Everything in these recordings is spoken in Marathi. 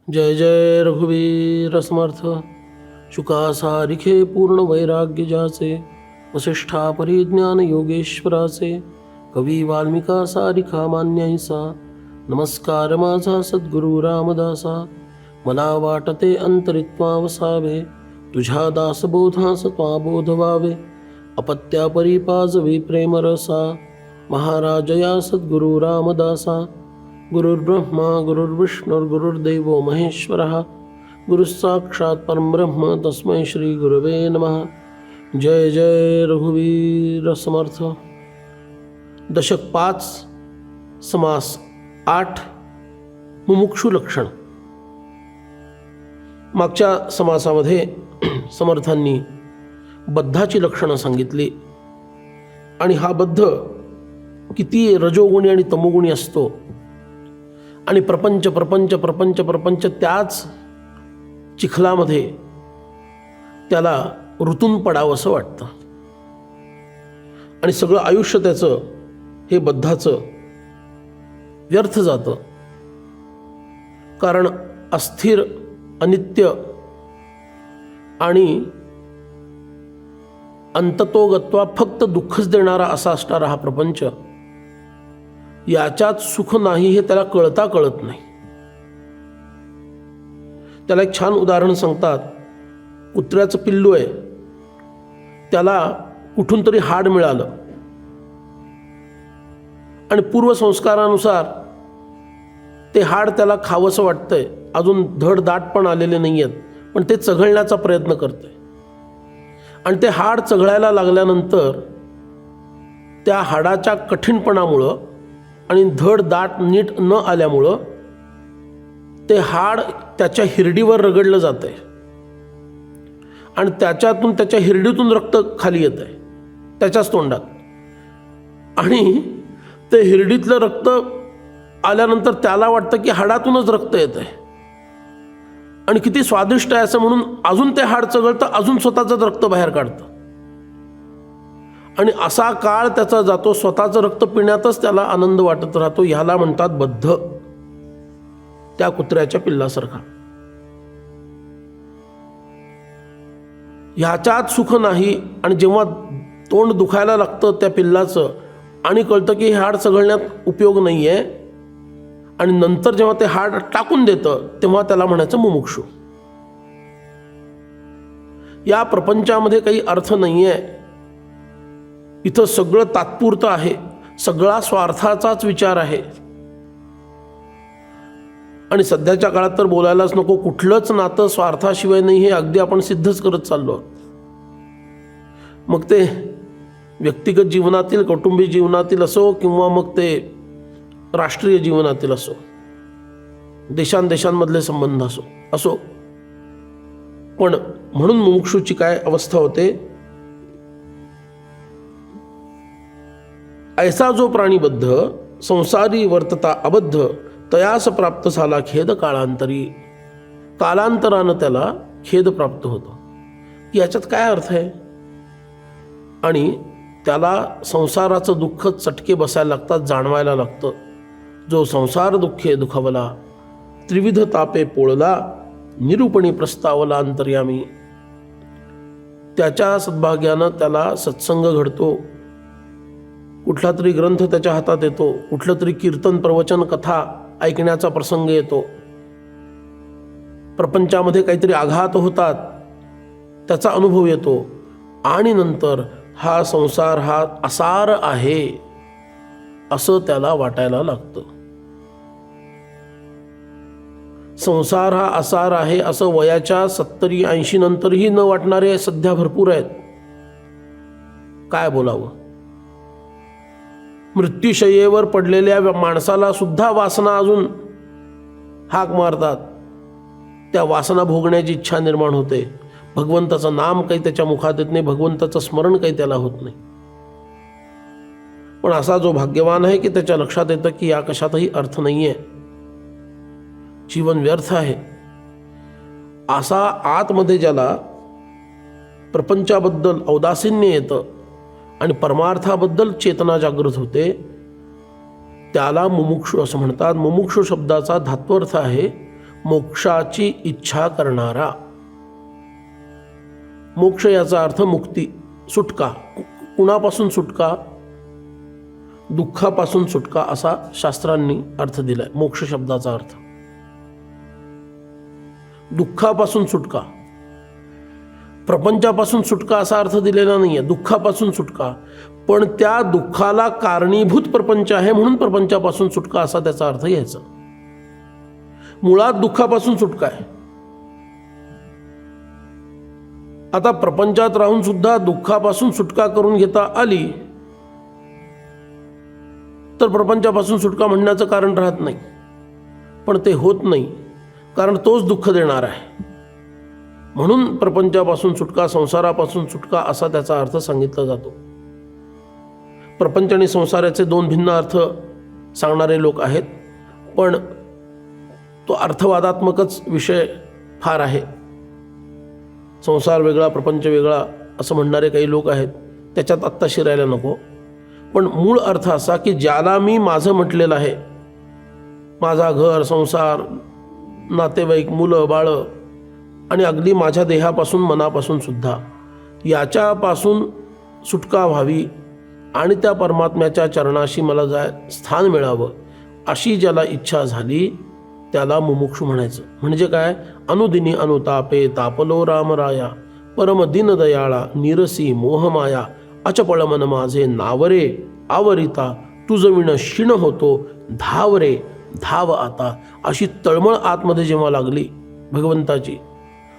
जय जय रघुवीर समर्थ. शुका सारिखे पूर्ण वैराग्य जाचे, वसिष्ठा परिज्ञान योगेश्वराचे, कवी वाल्मिका सारिखा मान्यैसा. नमस्कार माझा सद्गुरु रामदासा, मला वाटते अंतरित्वा वसावे, तुझ्या दासबोधास त्वा बोध व्हावे. अपत्या परिपाजवी प्रेमरसा, महाराजया सद्गुरु रामदासा. गुरुर्ब्रह्मा गुरुर्विष्णुर्गुरुर्देवो महेश्वरः, गुरुस्साक्षात् परब्रह्म तस्मै श्री गुरवे नमः. जय जय रघुवीर समर्थ. दशक 5 समास 8 मुमुक्षु लक्षण. मागच्या समासामध्ये समर्थांनी बद्धाची लक्षणं सांगितली आणि हा बद्ध किती रजोगुणी आणि तमोगुणी असतो आणि प्रपंच प्रपंच प्रपंच प्रपंच त्याच चिखलामध्ये त्याला ऋतून पडावंसं वाटतं आणि सगळं आयुष्य त्याचं हे बद्धाचं व्यर्थ जातं. कारण अस्थिर, अनित्य आणि अंततोगत्वा फक्त दुःखच देणारा असा असणारा हा प्रपंच, याच्यात सुख नाही हे त्याला कळत नाही. त्याला एक छान उदाहरण सांगतात. कुत्र्याचं पिल्लू आहे, त्याला कुठून तरी हाड मिळालं आणि पूर्वसंस्कारानुसार ते हाड त्याला खावंसं वाटतंय. अजून धड दाट पण आलेले नाही आहेत, पण ते चघळण्याचा प्रयत्न करतंय आणि ते हाड चघळायला लागल्यानंतर त्या हाडाच्या कठीणपणामुळं आणि धड दाट नीट न आल्यामुळं ते हाड त्याच्या हिरडीवर रगडलं जात आहे आणि त्याच्यातून, त्याच्या हिरडीतून रक्त खाली येत आहे त्याच्याच तोंडात. आणि ते हिरडीतलं रक्त आल्यानंतर त्याला वाटतं की हाडातूनच रक्त येत आहे आणि किती स्वादिष्ट आहे असं म्हणून अजून ते हाड चघळतं, अजून स्वतःचं रक्त बाहेर काढतं आणि असा काळ त्याचा जातो. स्वतःचं रक्त पिण्यातच त्याला आनंद वाटत राहतो. ह्याला म्हणतात बद्ध, त्या कुत्र्याच्या पिल्लासारखा. ह्याच्यात सुख नाही आणि जेव्हा तोंड दुखायला लागतं त्या पिल्लाचं आणि कळतं की हे हाड चघळण्यात उपयोग नाही आहे आणि नंतर जेव्हा ते हाड टाकून देतं तेव्हा त्याला म्हणायचं मुमुक्षू. या प्रपंचामध्ये काही अर्थ नाही आहे. इथं सगळं तात्पुरतं आहे, सगळा स्वार्थाचाच विचार आहे आणि सध्याच्या काळात तर बोलायलाच नको. कुठलंच नातं स्वार्थाशिवाय नाही हे अगदी आपण सिद्धच करत चाललो. मग ते व्यक्तिगत जीवनातील, कौटुंबिक जीवनातील असो किंवा मग ते राष्ट्रीय जीवनातील असो, देशांदेशांमधले संबंध असो. पण म्हणून मुमुक्षूची काय अवस्था होते. ऐसा जो प्राणीबद्ध संसारी वर्तता अबद्ध, तयास प्राप्त झाला खेद काळांतरी. कालांतरानं त्याला खेद प्राप्त होतो. याच्यात काय अर्थ आहे. आणि त्याला संसाराचं दुःख चटके बसायला लागतात, जाणवायला लागतं. जो संसार दुःखे दुखावला, त्रिविध तापे पोळला, निरूपणी प्रस्तावला अंतर्यामी. त्याच्या सद्भाग्यानं त्याला सत्संग घडतो, कुठला तरी ग्रंथ त्याच्या हातात येतो, कुठलं तरी कीर्तन, प्रवचन, कथा ऐकण्याचा प्रसंग येतो. प्रपंचामध्ये काहीतरी आघात होतात, त्याचा अनुभव येतो आणि नंतर हा संसार हा असार आहे असं त्याला वाटायला लागतं. संसार हा असार आहे असं वयाच्या 70-80 नंतरही न वाटणारे सध्या भरपूर आहेत. काय बोलावं. मृत्यूशय्येवर पडलेल्या माणसाला सुद्धा वासना अजून हाक मारतात. त्या वासना भोगण्याची इच्छा निर्माण होते. भगवंताचं नाम काही त्याच्या मुखात येत नाही, भगवंताचं स्मरण काही त्याला होत नाही. पण असा जो भाग्यवान आहे की त्याच्या लक्षात येतं की या कशातही अर्थ नाही आहे, जीवन व्यर्थ आहे. असा आतमध्ये ज्याला प्रपंचाबद्दल औदासीन्य येतं आणि परमार्थाबद्दल चेतना जागृत होते, त्याला मुमुक्षु असं म्हणतात. मुमुक्षु शब्दाचा धात्वर्थ आहे मोक्षाची इच्छा करणारा. मोक्ष याचा अर्थ मुक्ती, सुटका. कुणापासून सुटका? दुःखापासून सुटका असा शास्त्रांनी अर्थ दिलाय. मोक्ष शब्दाचा अर्थ दुःखापासून सुटका. प्रपंचापासून सुटका असा अर्थ दिलेला नाहीये, दुःखापासून सुटका. पण त्या दुःखाला कारणीभूत प्रपंच आहे म्हणून प्रपंचापासून सुटका असा त्याचा अर्थ घ्यायचा. मुळात दुःखापासून सुटका आहे. आता प्रपंचात राहून सुद्धा दुःखापासून सुटका करून घेता आली तर प्रपंचापासून सुटका म्हणण्याचं कारण राहत नाही. पण ते होत नाही, कारण तोच दुःख देणार आहे. म्हणून प्रपंचापासून सुटका, संसारापासून सुटका असा त्याचा अर्थ सांगितला जातो. प्रपंच आणि संसाराचे दोन भिन्न अर्थ सांगणारे लोक आहेत, पण तो अर्थवादात्मकच विषय फार आहे. संसार वेगळा, प्रपंच वेगळा असं म्हणणारे काही लोक आहेत, त्याच्यात आत्ता शिरायला नको. पण मूळ अर्थ असा की ज्याला मी माझं म्हटलेलं आहे, माझा घर, संसार, नातेवाईक, मुलं बाळं आणि अगदी माझ्या देहापासून, मनापासून सुद्धा, याच्यापासून सुटका व्हावी आणि त्या परमात्म्याच्या चरणाशी मला स्थान मिळावं अशी ज्याला इच्छा झाली त्याला मुमुक्षू म्हणायचं. म्हणजे काय? अनुदिनी अनुतापे तापलो रामराया, परम दीनदयाळा निरसी मोहमाया, अचपळ मन माझे नावरे आवरिता, तुझ विण क्षीण होतो धावरे धाव आता. अशी तळमळ आतमध्ये जेव्हा लागली भगवंताची,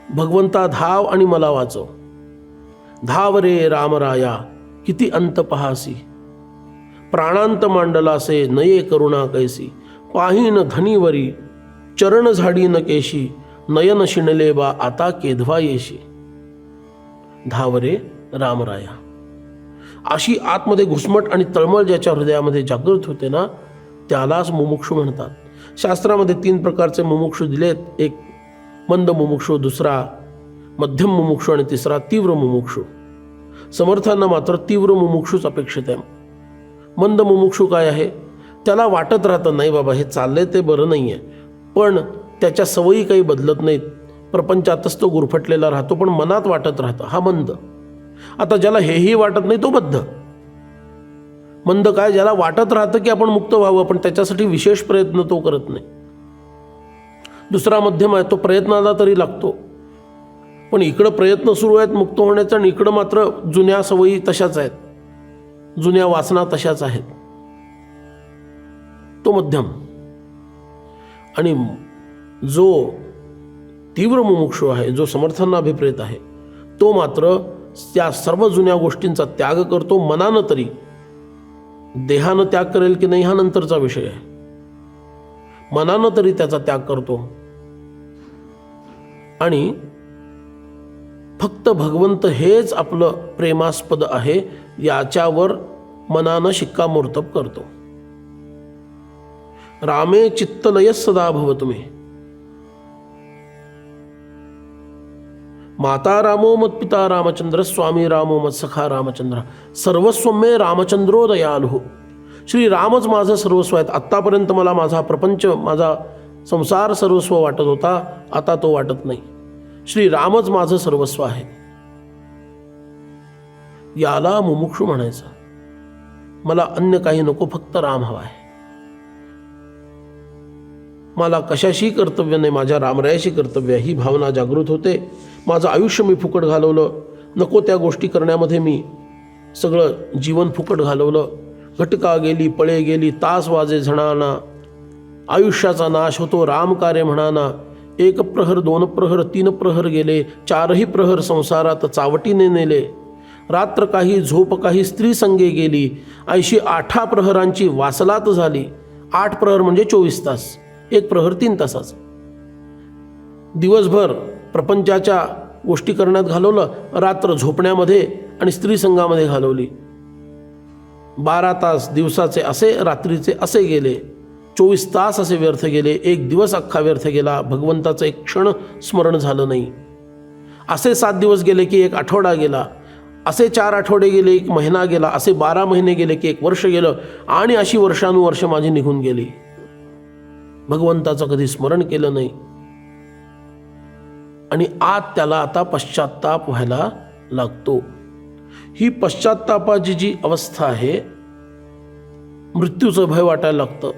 भगवंता धाव आणि मला वाचव, धाव रे रामराया किती अंत पहासी, प्राणांत मांडलासे नये करुणा कैसी, पाहीन धनीवरी चरण झाडी न केशी, नयन शिणले बा आता केधवा येशी, धाव रे रामराया. अशी आतमध्ये घुसमट आणि तळमळ ज्याच्या हृदयामध्ये जागृत होते ना, त्यालाच मुमुक्षू म्हणतात. शास्त्रामध्ये 3 प्रकारचे मुमुक्षू दिलेत. एक मंद मुमुक्षू, दुसरा मध्यम मुमुक्षू आणि तिसरा तीव्र मुमुक्षू. समर्थांना मात्र तीव्र मुमुक्षूच अपेक्षित आहे. मंद मुमुक्षू काय आहे? त्याला वाटत राहतं नाही बाबा हे चाललंय ते बरं नाही आहे, पण त्याच्या सवयी काही बदलत नाहीत, प्रपंचातच तो गुरफटलेला राहतो, पण मनात वाटत राहतं, हा मंद. आता ज्याला हेही वाटत नाही तो बद्ध. मंद काय? ज्याला वाटत राहतं की आपण मुक्त व्हावं, पण त्याच्यासाठी विशेष प्रयत्न तो करत नाही. दुसरा मध्यम आहे, तो प्रयत्नाला तरी लागतो, पण इकडं प्रयत्न सुरू आहेत मुक्त होण्याचा आणि इकडं मात्र जुन्या सवयी तशाच आहेत, जुन्या वासना तशाच आहेत. तो मध्यम. आणि जो तीव्र मुमुक्षू आहे, जो समर्थांना अभिप्रेत आहे, तो मात्र त्या सर्व जुन्या गोष्टींचा त्याग करतो, मनानं तरी. देहानं त्याग करेल की नाही हा नंतरचा विषय आहे. मनानं तरी त्याचा त्याग करतो आणि फक्त भगवंत हेच आपलं प्रेमास्पद आहे याच्यावर मनानं शिक्कामोर्तब करतो. रामे चित्तलय सदा भवतु मे, माता रामो मत पिता रामचंद्र, स्वामी रामो मत सखा रामचंद्र, सर्वस्व मे रामचंद्रो दयालु. श्री रामच माझं सर्वस्व आहेत. आत्तापर्यंत मला माझा प्रपंच, माझा संसार सर्वस्व वाटत होता, आता तो वाटत नाही. श्री रामच माझं सर्वस्व आहे. याला मुमुक्षू म्हणायचं. मला अन्य काही नको, फक्त राम हवा आहे. मला कशाशी कर्तव्य नाही, माझ्या रामरायाशी कर्तव्य ही भावना जागृत होते. माझं आयुष्य मी फुकट घालवलं, नको त्या गोष्टी करण्यामध्ये मी सगळं जीवन फुकट घालवलं. घटका गेली, पळे गेली, तास वाजे झणाना, आयुष्याचा नाश होतो राम कार्य म्हणाना. 1 प्रहर 2 प्रहर 3 प्रहर गेले, 4ही प्रहर संसारात चावटीने नेले. रात्र काही झोप काही स्त्री संगे गेली, ऐशी 8 प्रहरांची वासलात झाली. 8 प्रहर म्हणजे 24 तास, 1 प्रहर 3 तासाचा. दिवसभर प्रपंचाच्या गोष्टी करण्यात घालवलं, रात्र झोपण्यामध्ये आणि स्त्री संघामध्ये घालवली. 12 तास दिवसाचे असे, रात्रीचे असे गेले. 24 तास असे व्यर्थ गेले. 1 दिवस अख्खा व्यर्थ गेला. भगवंताचं एक क्षण स्मरण झालं नाही. असे 7 दिवस गेले की 1 आठवडा गेला. असे 4 आठवडे गेले, 1 महिना गेला. असे 12 महिने गेले की 1 वर्ष गेलं. आणि अशी वर्षानुवर्ष माझी निघून गेली. भगवंताचं कधी स्मरण केलं नाही, आणि आत त्याला आता पश्चात्ताप व्हायला लागतो. ही पश्चात्तापाची जी अवस्था आहे, मृत्यूचं भय वाटायला लागतं.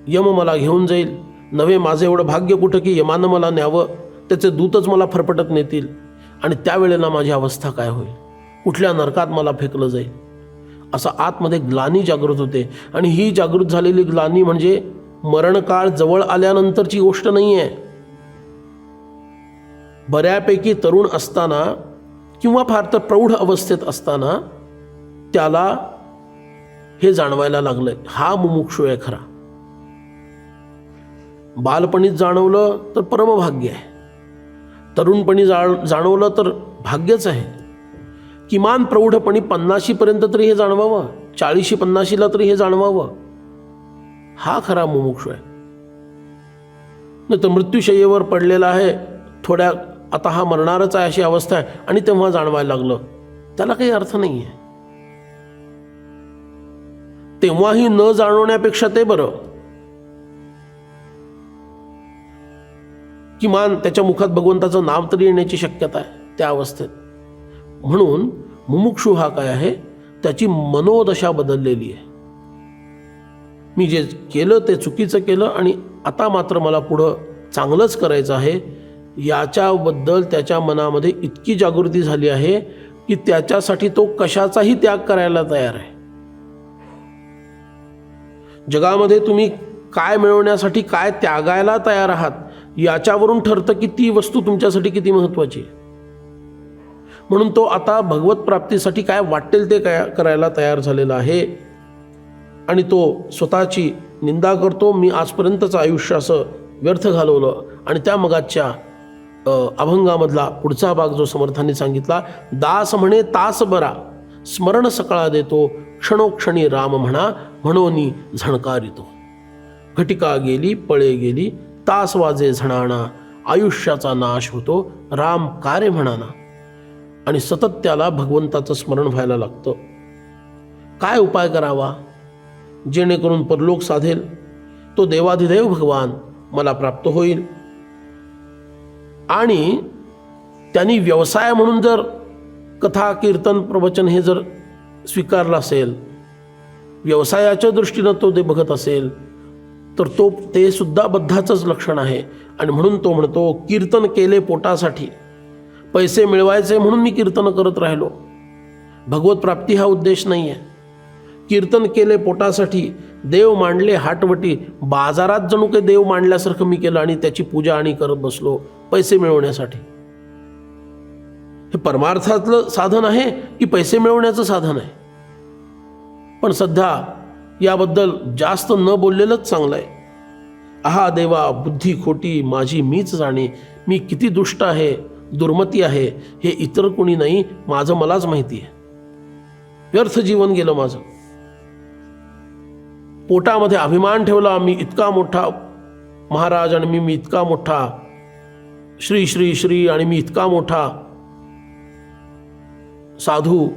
यम मला घेऊन जाईल, नव्हे माझं एवढं भाग्य कुठं की यमानं मला न्यावं, त्याचे दूतच मला फरफटत नेतील, आणि त्यावेळेला माझी अवस्था काय होईल, कुठल्या नरकात मला फेकलं जाईल, असा आतमध्ये ग्लानी जागृत होते. आणि ही जागृत झालेली ग्लानी म्हणजे मरणकाळ जवळ आल्यानंतरची गोष्ट नाही आहे. बऱ्यापैकी तरुण असताना किंवा फार तर प्रौढ अवस्थेत असताना त्याला हे जाणवायला लागलंय. हा मुमुक्षू आहे खरा. बालपणीत जाणवलं तर परमभाग्य आहे, तरुणपणी जाणवलं तर भाग्यच आहे. किमान प्रौढपणी 50पर्यंत तरी हे जाणवावं, 40-50ला तरी हे जाणवावं. हा खरा मुमुक्षू आहे. नाही तर मृत्यूशय्येवर पडलेला आहे, थोड्या आता हा मरणारच आहे अशी अवस्था आहे, आणि तेव्हा जाणवायला लागलं, त्याला काही अर्थ नाही आहे. तेव्हाही न जाणवण्यापेक्षा ते बरं. किमान त्याच्या मुखात भगवंताचं नाव तरी येण्याची शक्यता आहे त्या अवस्थेत. म्हणून मुमुक्षू हा काय आहे, त्याची मनोदशा बदललेली आहे. मी जे केलं ते चुकीचं केलं, आणि आता मात्र मला पुढं चांगलंच करायचं आहे, याच्याबद्दल त्याच्या मनामध्ये इतकी जागृती झाली आहे की त्याच्यासाठी तो कशाचाही त्याग करायला तयार आहे. जगामध्ये तुम्ही काय मिळवण्यासाठी काय त्यागायला तयार आहात याच्यावरून ठरतं की ती वस्तू तुमच्यासाठी किती महत्त्वाची आहे. म्हणून तो आता भगवत प्राप्तीसाठी काय वाटेल ते काय करायला तयार झालेला आहे. आणि तो स्वतःची निंदा करतो, मी आजपर्यंतचं आयुष्य असं व्यर्थ घालवलं. आणि त्या मगाच्या अभंगामधला पुढचा भाग जो समर्थांनी सांगितला, दास म्हणे तास बरा, स्मरण सकाळा देतो, क्षणोक्षणी राम म्हणा, म्हणोनी झणकारितो. घटिका गेली पळे गेली, तास वाजे झणाणा, आयुष्याचा नाश होतो, राम कारे म्हणाना. आणि सतत त्याला भगवंताचं स्मरण व्हायला लागतं. काय उपाय करावा जेणेकरून परलोक साधेल, तो देवाधिदेव भगवान मला प्राप्त होईल. आणि त्यांनी व्यवसाय म्हणून जर कथा कीर्तन प्रवचन हे जर स्वीकारलं असेल, व्यवसायाच्या दृष्टीनं तो ते बघत असेल, तर ते सुद्धा बद्धाचंच लक्षण आहे. आणि म्हणून तो म्हणतो, कीर्तन केले पोटासाठी, पैसे मिळवायचे म्हणून मी कीर्तन करत राहिलो, भगवत प्राप्ती हा उद्देश नाही आहे. कीर्तन केले पोटासाठी, देव मांडले हाटवटी, बाजारात जणू काही देव मांडल्यासारखं मी केलं आणि त्याची पूजा आणि करत बसलो पैसे मिळवण्यासाठी. हे परमार्थातलं साधन आहे की पैसे मिळवण्याचं साधन आहे? पण सध्या याबद्दल जास्त न बोललेलंच चांगलं आहे. आहा देवा बुद्धी खोटी माझी मीच जाणे, मी किती दुष्ट आहे, दुर्मती आहे, हे इतर कोणी नाही, माझं मलाच माहिती आहे. व्यर्थ जीवन गेलं माझं. पोटामध्ये अभिमान ठेवला, मी इतका मोठा महाराज आणि मी इतका मोठा श्री श्री श्री, आणि मी इतका मोठा साधू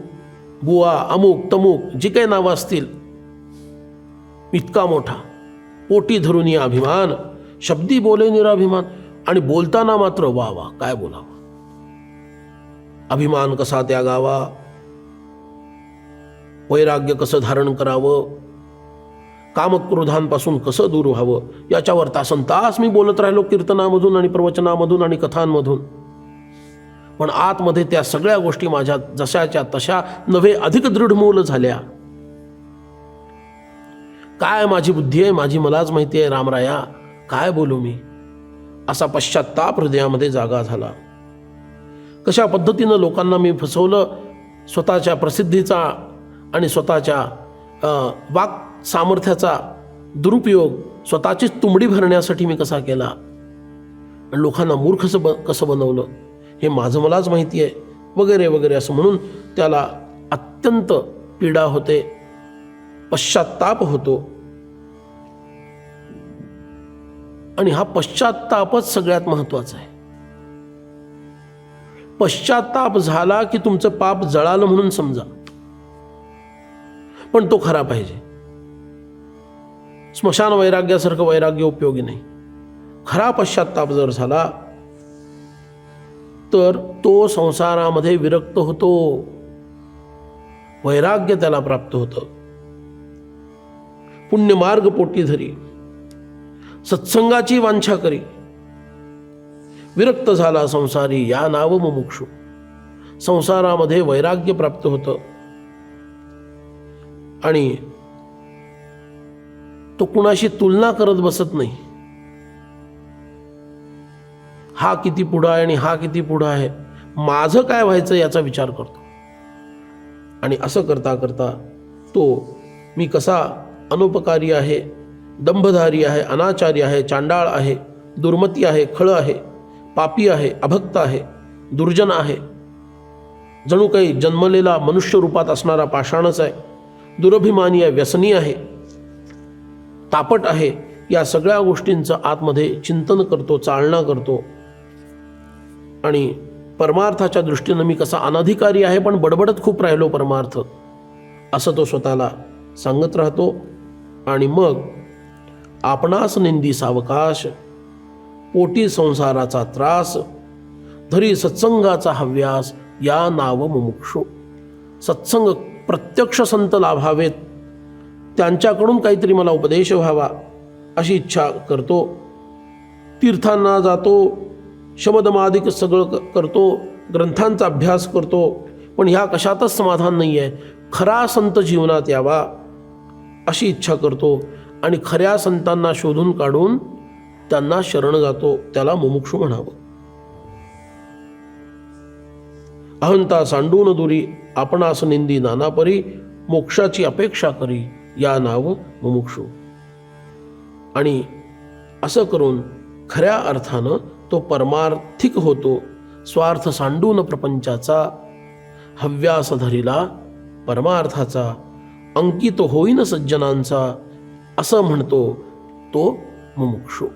बुवा अमुक तमुक जी काही नावं असतील, इतका मोठा. पोटी धरून या अभिमान, शब्दी बोले निराभिमान. आणि बोलताना मात्र वा वा काय बोलावं, अभिमान कसा त्यागावा, वैराग्य कसं धारण करावं, कामक्रोधांपासून कसं दूर व्हावं, याच्यावर तासनतास मी बोलत राहिलो कीर्तनामधून आणि प्रवचनामधून आणि कथांमधून. पण आतमध्ये त्या सगळ्या गोष्टी माझ्या जशाच्या तशा नव्हे अधिक दृढमूल झाल्या. काय माझी बुद्धी आहे, माझी मलाच माहिती आहे रामराया, काय बोलू मी, असा पश्चात्ताप हृदयामध्ये जागा झाला. कशा पद्धतीनं लोकांना मी फसवलं, स्वतःच्या प्रसिद्धीचा आणि स्वतःच्या वाक सामर्थ्याचा दुरुपयोग स्वतःचीच तुंबडी भरण्यासाठी मी कसा केला, आणि लोकांना मूर्ख कसं बनवलं हे माझं मलाच माहिती आहे, वगैरे वगैरे असं म्हणून त्याला अत्यंत पीडा होते, पश्चात्ताप होतो. आणि हा पश्चात्तापच सगळ्यात महत्वाचा आहे. पश्चात्ताप झाला की तुमचं पाप जळालं म्हणून समजा, पण तो खरा पाहिजे. स्मशान वैराग्यासारखं वैराग्य उपयोगी नाही. खरा पश्चात्ताप जर झाला तर तो संसारामध्ये विरक्त होतो, वैराग्य त्याला प्राप्त होतं. पुण्यमार्ग पोटी धरी, सत्संगाची वांछा करी, विरक्त झाला संसारी या नाव मुमुक्षू. संसारामध्ये वैराग्य प्राप्त होतं आणि तो कुणाशी तुलना करत बसत नाही. हा किती पुढं आहे आणि हा किती पुढं आहे, माझं काय व्हायचं याचा विचार करतो. आणि असं करता करता तो मी कसा अनोपकारी आहे, दंभधारी आहे, अनाचारी आहे, चांडाळ आहे, दुर्मती आहे, खळ आहे, पापी आहे, अभक्त आहे, दुर्जन आहे, जणू काही जन्मलेला मनुष्य रूपात असणारा पाषाणच आहे, दुरभिमानी आहे, व्यसनी आहे, तापट आहे, या सगळ्या गोष्टींचं आतमध्ये चिंतन करतो, चालना करतो. आणि परमार्थाच्या दृष्टीनं मी कसा अनधिकारी आहे पण बडबडत खूप राहिलो परमार्थ, असं तो स्वतःला सांगत राहतो. आणि मग आपणास निंदी सावकाश, पोटी संसाराचा त्रास, धरी सत्संगाचा हव्यास या नाव मुमुक्षू. सत्संग प्रत्यक्ष संत लाभावेत, त्यांच्याकडून काहीतरी मला उपदेश व्हावा अशी इच्छा करतो. तीर्थांना जातो, शमदमादिक सगळं करतो, ग्रंथांचा अभ्यास करतो, पण ह्या कशातच समाधान नाही आहे. खरा संत जीवनात यावा अशी इच्छा करतो आणि खऱ्या संतांना शोधून काढून त्यांना शरण जातो. त्याला मुमुक्षू म्हणावं. अहंता सांडून दुरी, आपणास निंदी नानापरी, मोक्षाची अपेक्षा करी या नाव मुमुक्षू. आणि असं करून खऱ्या अर्थानं तो परमार्थिक होतो. स्वार्थ सांडून प्रपंचाचा, हव्यास धरिला परमार्थाचा, अंकित होईन सज्जनांचा, असं म्हणतो तो मुमुक्षू.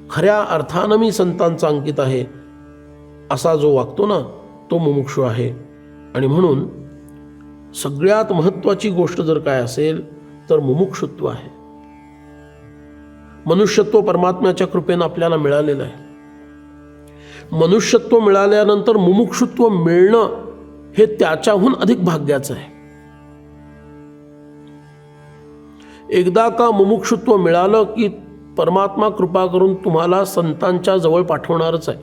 खऱ्या अर्थानं मी संतांचा अंकित आहे असा जो वागतो ना, तो मुमुक्षू आहे. आणि म्हणून सगळ्यात महत्त्वाची गोष्ट जर काय असेल तर मुमुक्षुत्व आहे. मनुष्यत्व परमात्म्याच्या कृपेनं आपल्याला मिळालेलं आहे. मनुष्यत्व मिळाल्यानंतर मुमुक्षुत्व मिळणं हे त्याच्याहून अधिक भाग्याचं आहे. एकदा का मुमुक्षुत्व मिळालं की परमात्मा कृपा करून तुम्हाला संतांच्या जवळ पाठवणारच आहे.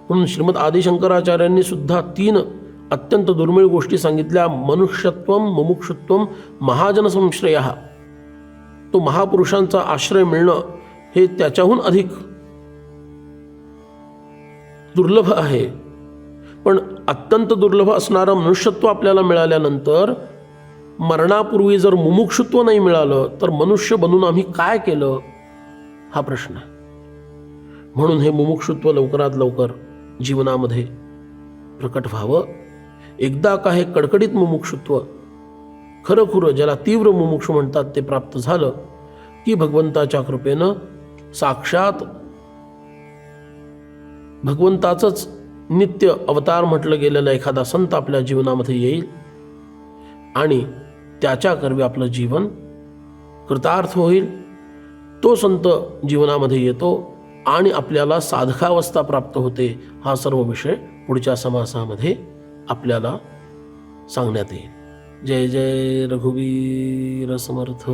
म्हणून श्रीमद आदिशंकराचार्यांनी सुद्धा 3 अत्यंत दुर्मिळ गोष्टी सांगितल्या. मनुष्यत्वम, मुमुक्षुत्वम, महाजन संश्रय. तो महापुरुषांचा आश्रय मिळणं हे त्याच्याहून अधिक दुर्लभ आहे. पण अत्यंत दुर्लभ असणारं मनुष्यत्व आपल्याला मिळाल्यानंतर मरणापूर्वी जर मुमुक्षुत्व नाही मिळालं तर मनुष्य बनून आम्ही काय केलं हा प्रश्न आहे. म्हणून हे मुमुक्षुत्व लवकरात लवकर जीवनामध्ये प्रकट व्हावं. एकदा का हे कडकडीत मुमुक्षुत्व, खरंखुरं ज्याला तीव्र मुमुक्षु म्हणतात, ते प्राप्त झालं की भगवंताच्या कृपेनं साक्षात भगवंताचंच नित्य अवतार म्हटलं गेलेला एखादा संत आपल्या जीवनामध्ये येईल आणि त्याच्याकरवी आपलं जीवन कृतार्थ होईल. तो संत जीवनामध्ये येतो आणि आपल्याला साधकावस्था प्राप्त होते. हा सर्व विषय पुढच्या समासामध्ये आपल्याला सांगण्यात येईल. जय जय रघुवीर समर्थ.